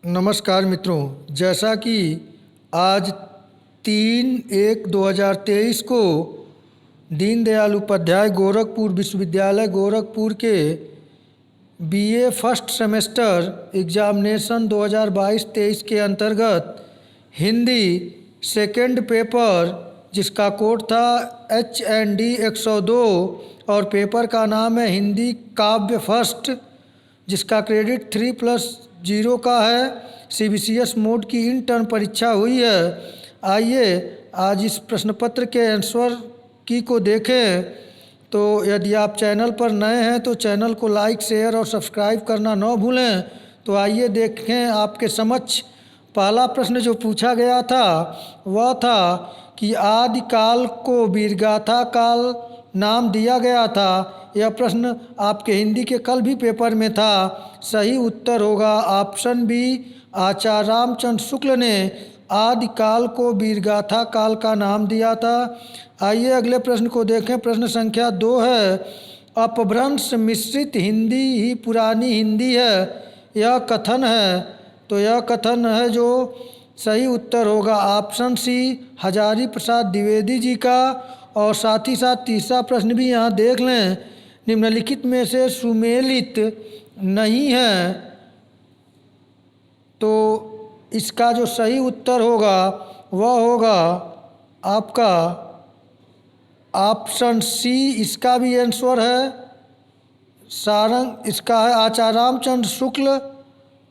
नमस्कार मित्रों, जैसा कि आज 3/1/2023 को दीनदयाल उपाध्याय गोरखपुर विश्वविद्यालय गोरखपुर के बीए फर्स्ट सेमेस्टर एग्जामिनेशन 2022-23 के अंतर्गत हिंदी सेकंड पेपर जिसका कोड था HND 102 और पेपर का नाम है हिंदी काव्य फर्स्ट जिसका क्रेडिट 3+0 का है। CBCS मोड की इंटर्न परीक्षा हुई है। आइए आज इस प्रश्न पत्र के आंसर की को देखें। तो यदि आप चैनल पर नए हैं तो चैनल को लाइक शेयर और सब्सक्राइब करना न भूलें। तो आइए देखें आपके समक्ष पहला प्रश्न जो पूछा गया था वह था कि आदिकाल को वीरगाथा काल नाम दिया गया था। यह प्रश्न आपके हिंदी के कल भी पेपर में था। सही उत्तर होगा ऑप्शन बी, आचार्य रामचंद्र शुक्ल ने आदिकाल को वीरगाथा काल का नाम दिया था। आइए अगले प्रश्न को देखें। प्रश्न संख्या 2 है, अपभ्रंश मिश्रित हिंदी ही पुरानी हिंदी है, यह कथन है। तो यह कथन है जो सही उत्तर होगा ऑप्शन सी, हजारी प्रसाद द्विवेदी जी का। और साथ ही साथ तीसरा प्रश्न भी यहाँ देख लें, निम्नलिखित में से सुमेलित नहीं है। तो इसका जो सही उत्तर होगा वह होगा आपका ऑप्शन सी, इसका भी आंसर है। सारंग इसका है आचार्य रामचंद्र शुक्ल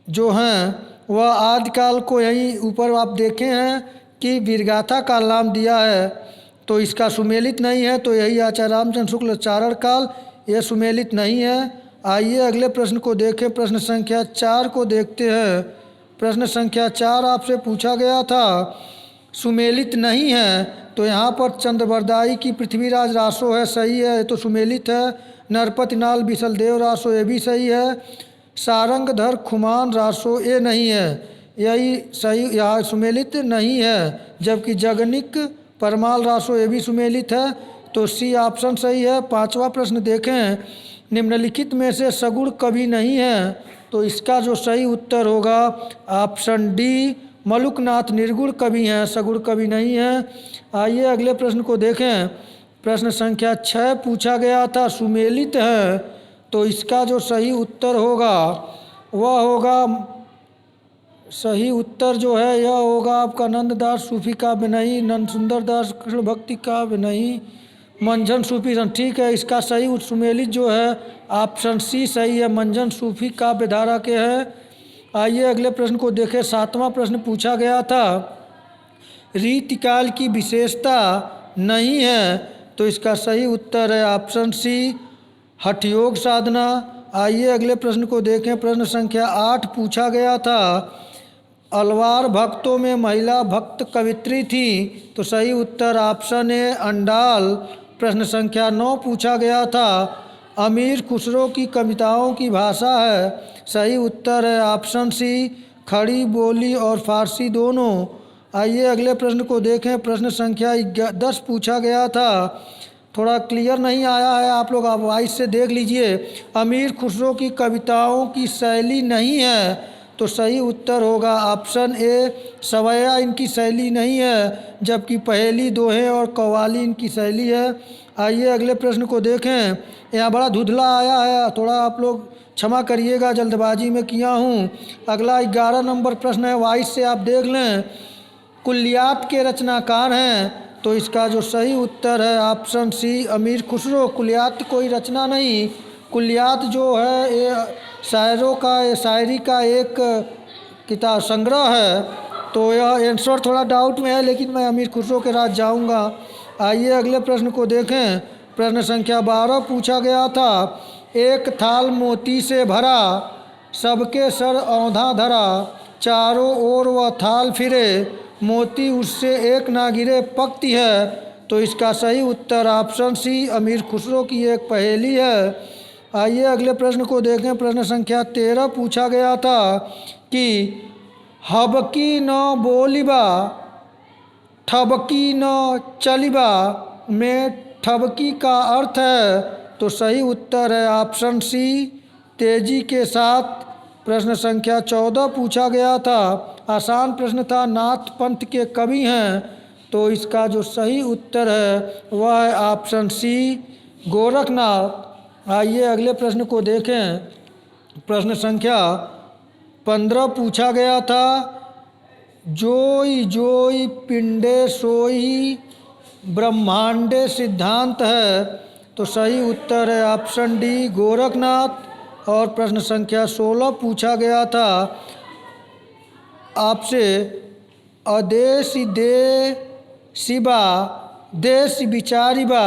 जो हैं वह आदिकाल को यहीं ऊपर आप देखे हैं कि वीरगाथा काल नाम दिया है। तो इसका सुमेलित नहीं है, तो यही आचार्य रामचंद्र शुक्ल चारण काल, यह सुमेलित नहीं है। आइए अगले प्रश्न को देखें। प्रश्न संख्या 4 को देखते हैं। प्रश्न संख्या 4 आपसे पूछा गया था सुमेलित नहीं है, तो यहाँ पर चंद्रवरदाई की पृथ्वीराज रासो है, सही है, तो सुमेलित है। नरपति नाल बिसलदेव रासो, ये भी सही है। सारंगधर खुमान रासो, ये नहीं है, यही सही, यहाँ सुमेलित नहीं है। जबकि जगनिक परमाल रासो, ये भी सुमेलित है, तो सी ऑप्शन सही है। पांचवा प्रश्न देखें, निम्नलिखित में से सगुण कवि नहीं है, तो इसका जो सही उत्तर होगा ऑप्शन डी, मलुकनाथ निर्गुण कवि हैं, सगुण कवि नहीं है। आइए अगले प्रश्न को देखें। प्रश्न संख्या 6 पूछा गया था सुमेलित है, तो इसका जो सही उत्तर होगा वह होगा, सही उत्तर जो है यह होगा आपका नंददास सूफी काव्य नहीं, नंद सुंदर दास कृष्ण भक्ति काव्य नहीं, मंझन सूफी। ठीक है, इसका सही सुमेलित जो है ऑप्शन सी सही है, मंझन सूफी काव्य धारा के हैं। आइए अगले प्रश्न को देखें। 7वां प्रश्न पूछा गया था रीतिकाल की विशेषता नहीं है, तो इसका सही उत्तर है ऑप्शन सी, हठयोग साधना। आइए अगले प्रश्न को देखें। प्रश्न संख्या 8 पूछा गया था अलवार भक्तों में महिला भक्त कवित्री थी, तो सही उत्तर ऑप्शन ए, अंडाल। प्रश्न संख्या 9 पूछा गया था अमीर खुसरो की कविताओं की भाषा है, सही उत्तर है ऑप्शन सी, खड़ी बोली और फारसी दोनों। आइए अगले प्रश्न को देखें। प्रश्न संख्या 10 पूछा गया था, थोड़ा क्लियर नहीं आया है, आप लोग आप वाइस से देख लीजिए। अमीर खुसरो की कविताओं की शैली नहीं है, तो सही उत्तर होगा ऑप्शन ए, सवैया इनकी शैली नहीं है, जबकि पहेली, दोहे और कव्वाली इनकी शैली है। आइए अगले प्रश्न को देखें। यहाँ बड़ा धुंधला आया है, थोड़ा आप लोग क्षमा करिएगा, जल्दबाजी में किया हूँ। अगला 11 नंबर प्रश्न है, वाइस से आप देख लें। कुलियात के रचनाकार हैं, तो इसका जो सही उत्तर है ऑप्शन सी, अमीर खुसरो। कुलियात कोई रचना नहीं, कुलियात जो है ये शायरों का, शायरी का एक किताब संग्रह है। तो यह आंसर थोड़ा डाउट में है, लेकिन मैं अमीर खुसरो के राज जाऊंगा। आइए अगले प्रश्न को देखें। प्रश्न संख्या 12 पूछा गया था एक थाल मोती से भरा, सबके सर औंधा धरा, चारों ओर वह थाल फिरे, मोती उससे एक ना गिरे, पक्ति है। तो इसका सही उत्तर ऑप्शन सी, अमीर खुसरो की एक पहेली है। आइए अगले प्रश्न को देखें। प्रश्न संख्या 13 पूछा गया था कि हबकी न बोलिबा ठबकी न चलिबा में ठबकी का अर्थ है, तो सही उत्तर है ऑप्शन सी, तेजी के साथ प्रश्न संख्या 14 पूछा गया था, आसान प्रश्न था, नाथ पंथ के कवि हैं, तो इसका जो सही उत्तर है वह है ऑप्शन सी गोरखनाथ। आइए अगले प्रश्न को देखें। प्रश्न संख्या 15 पूछा गया था, जोई जोई पिंडे सोई ब्रह्मांडे सिद्धांत है, तो सही उत्तर है ऑप्शन डी गोरखनाथ। और प्रश्न संख्या 16 पूछा गया था आपसे, अदेश दे शिवा देश विचारिबा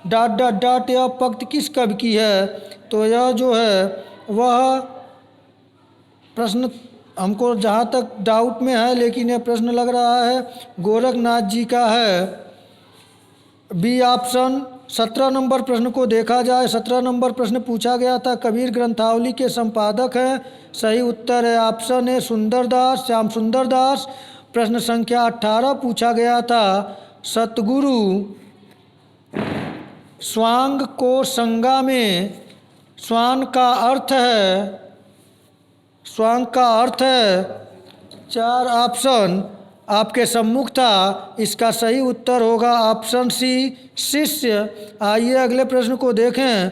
डॉट डॉट डॉट, यह पंक्ति किस कवि की है? तो यह जो है वह प्रश्न हमको जहाँ तक डाउट में है, लेकिन यह प्रश्न लग रहा है गोरखनाथ जी का है, बी ऑप्शन। 17 नंबर प्रश्न को देखा जाए, 17 नंबर प्रश्न पूछा गया था, कबीर ग्रंथावली के संपादक हैं, सही उत्तर है ऑप्शन ए सुंदरदास, श्याम सुंदर दास। प्रश्न संख्या 18 पूछा गया था, सतगुरु स्वांग को संगा में स्वान का अर्थ है, स्वांग का अर्थ है, 4 ऑप्शन आपके सम्मुख था, इसका सही उत्तर होगा ऑप्शन सी शिष्य। आइए अगले प्रश्न को देखें।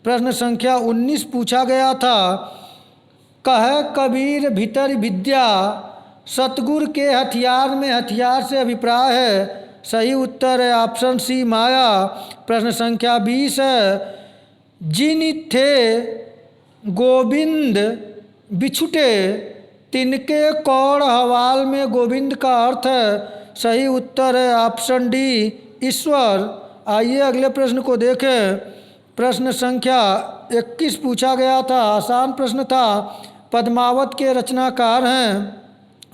प्रश्न संख्या 19 पूछा गया था, कह कबीर भीतर विद्या सतगुरु के हथियार में हथियार से अभिप्राय है, सही उत्तर है ऑप्शन सी माया। प्रश्न संख्या 20 है, जिन थे गोविंद बिछुटे तिनके कौड़ हवाल में गोविंद का अर्थ है, सही उत्तर है ऑप्शन डी ईश्वर। आइए अगले प्रश्न को देखें। प्रश्न संख्या 21 पूछा गया था, आसान प्रश्न था, पद्मावत के रचनाकार हैं,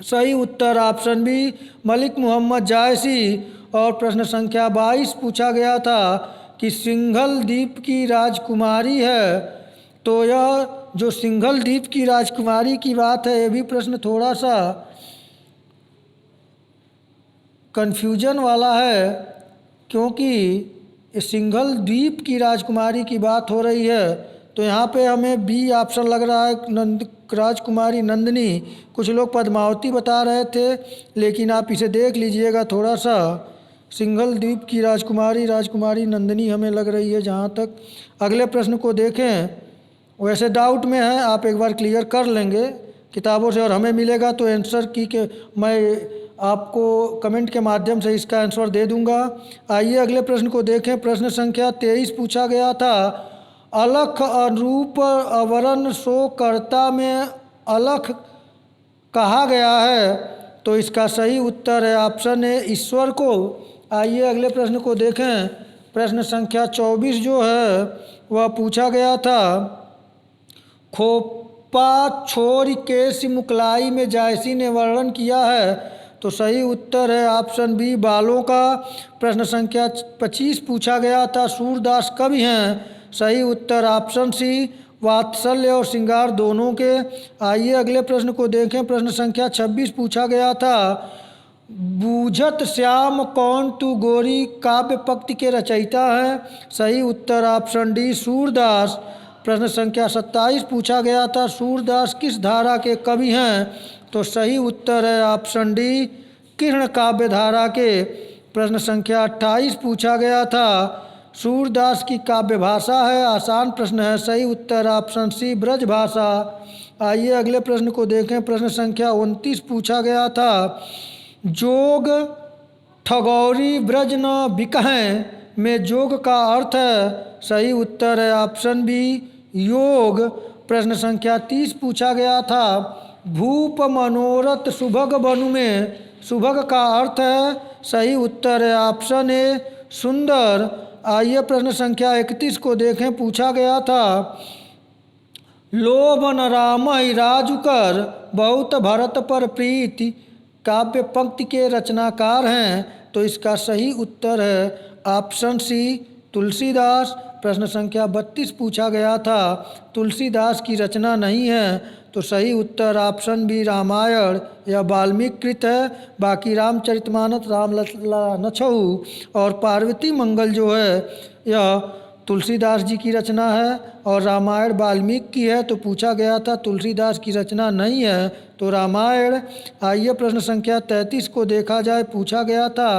सही उत्तर ऑप्शन बी मलिक मोहम्मद जायसी। और प्रश्न संख्या 22 पूछा गया था कि सिंघल द्वीप की राजकुमारी है, तो यह जो सिंघल द्वीप की राजकुमारी की बात है, ये भी प्रश्न थोड़ा सा कन्फ्यूजन वाला है, क्योंकि इस सिंघल द्वीप की राजकुमारी की बात हो रही है, तो यहाँ पे हमें बी ऑप्शन लग रहा है, राजकुमारी नंदिनी। कुछ लोग पद्मावती बता रहे थे, लेकिन आप इसे देख लीजिएगा थोड़ा सा, सिंघल द्वीप की राजकुमारी राजकुमारी नंदिनी हमें लग रही है जहाँ तक। अगले प्रश्न को देखें, वैसे डाउट में है, आप एक बार क्लियर कर लेंगे किताबों से, और हमें मिलेगा तो आंसर की के मैं आपको कमेंट के माध्यम से इसका आंसर दे दूंगा। आइए अगले प्रश्न को देखें। प्रश्न संख्या 23 पूछा गया था, अलख अरूप आवरण सो कर्ता में अलख कहा गया है, तो इसका सही उत्तर है ऑप्शन ए ईश्वर को। आइए अगले प्रश्न को देखें। प्रश्न संख्या 24 जो है वह पूछा गया था, खोपा छोर केसी मुकलाई में जायसी ने वर्णन किया है, तो सही उत्तर है ऑप्शन बी बालों का। प्रश्न संख्या 25 पूछा गया था, सूरदास कवि हैं, सही उत्तर ऑप्शन सी वात्सल्य और श्रृंगार दोनों के। आइए अगले प्रश्न को देखें। प्रश्न संख्या 26 पूछा गया था, बूझत श्याम कौन तू गोरी काव्य पंक्ति के रचयिता है, सही उत्तर ऑप्शन डी सूरदास। प्रश्न संख्या 27 पूछा गया था, सूरदास किस धारा के कवि हैं, तो सही उत्तर है ऑप्शन डी किरण काव्य धारा के। प्रश्न संख्या 28 पूछा गया था, सूरदास की काव्य भाषा है, आसान प्रश्न है, सही उत्तर ऑप्शन सी ब्रज भाषा। आइए अगले प्रश्न को देखें। प्रश्न संख्या 29 पूछा गया था, जोग ठगौरी ब्रज न बिकहें में जोग का अर्थ है, सही उत्तर है ऑप्शन बी योग। प्रश्न संख्या 30 पूछा गया था, भूप मनोरथ सुभग बनु में सुभग का अर्थ है, सही उत्तर है ऑप्शन ए सुंदर। आइए प्रश्न संख्या 31 को देखें। पूछा गया था, लोभन राम राजुकर बहुत भरत पर प्रीति काव्य पंक्ति के रचनाकार हैं, तो इसका सही उत्तर है ऑप्शन सी तुलसीदास। प्रश्न संख्या 32 पूछा गया था, तुलसीदास की रचना नहीं है, तो सही उत्तर ऑप्शन बी रामायण या वाल्मीकि कृत है। बाकी रामचरितमानस, रामलला नछऊ और पार्वती मंगल जो है यह तुलसीदास जी की रचना है और रामायण वाल्मीकि की है। तो पूछा गया था तुलसीदास की रचना नहीं है तो रामायण। आइए प्रश्न संख्या 33 को देखा जाए। पूछा गया था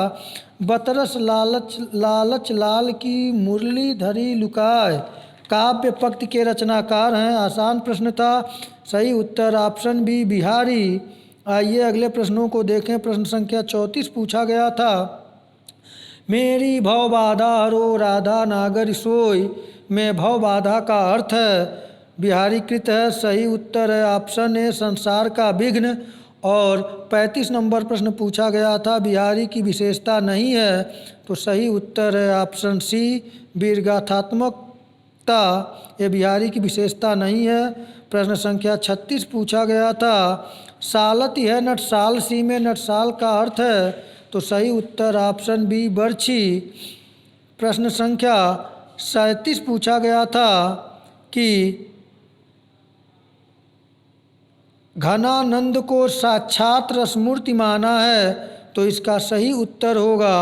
बतरस लालच लालच लाल की मुरली धरी लुकाय काव्य पंक्ति के रचनाकार हैं। आसान प्रश्न था। सही उत्तर ऑप्शन बी बिहारी। आइए अगले प्रश्नों को देखें। प्रश्न संख्या 34 पूछा गया था मेरी भव बाधा हरो राधा नागर सोई में भव बाधा का अर्थ है बिहारीकृत है। सही उत्तर है ऑप्शन ए संसार का विघ्न। और 35 नंबर प्रश्न पूछा गया था बिहारी की विशेषता नहीं है तो सही उत्तर है ऑप्शन सी वीरगाथात्मकता। ये बिहारी की विशेषता नहीं है। प्रश्न संख्या 36 पूछा गया था सालती है नटसाल सी में नटसाल का अर्थ है तो सही उत्तर ऑप्शन बी बर्छी। प्रश्न संख्या 37 पूछा गया था कि घनानंद को साक्षात रसमूर्ति माना है तो इसका सही उत्तर होगा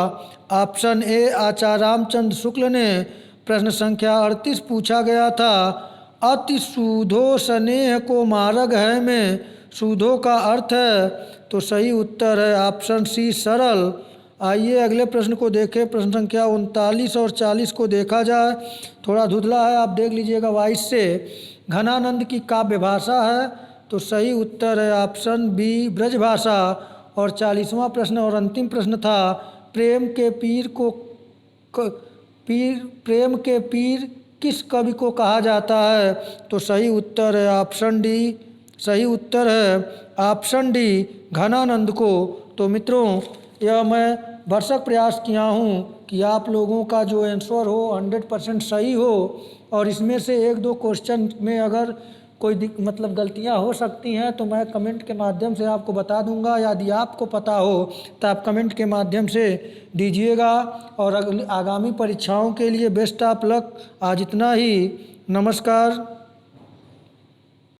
ऑप्शन ए आचार्य रामचंद्र शुक्ल ने। प्रश्न संख्या 38 पूछा गया था अति सूधो स्नेह को मार्ग है में सूधो का अर्थ है तो सही उत्तर है ऑप्शन सी सरल। आइए अगले प्रश्न को देखें। प्रश्न संख्या 39 और 40 को देखा जाए। थोड़ा धुंधला है आप देख लीजिएगा वाइस से। घनानंद की काव्य भाषा है तो सही उत्तर है ऑप्शन बी ब्रजभाषा। और 40वां प्रश्न और अंतिम प्रश्न था प्रेम के पीर किस कवि को कहा जाता है तो सही उत्तर है ऑप्शन डी। सही उत्तर है ऑप्शन डी घनानंद को। तो मित्रों यह मैं भरसक प्रयास किया हूँ कि आप लोगों का जो आंसर हो 100% सही हो और इसमें से एक दो क्वेश्चन में अगर कोई मतलब गलतियां हो सकती हैं तो मैं कमेंट के माध्यम से आपको बता दूंगा। यदि आपको पता हो तो आप कमेंट के माध्यम से दीजिएगा। और आगामी परीक्षाओं के लिए बेस्ट ऑफ लक। आज इतना ही। नमस्कार।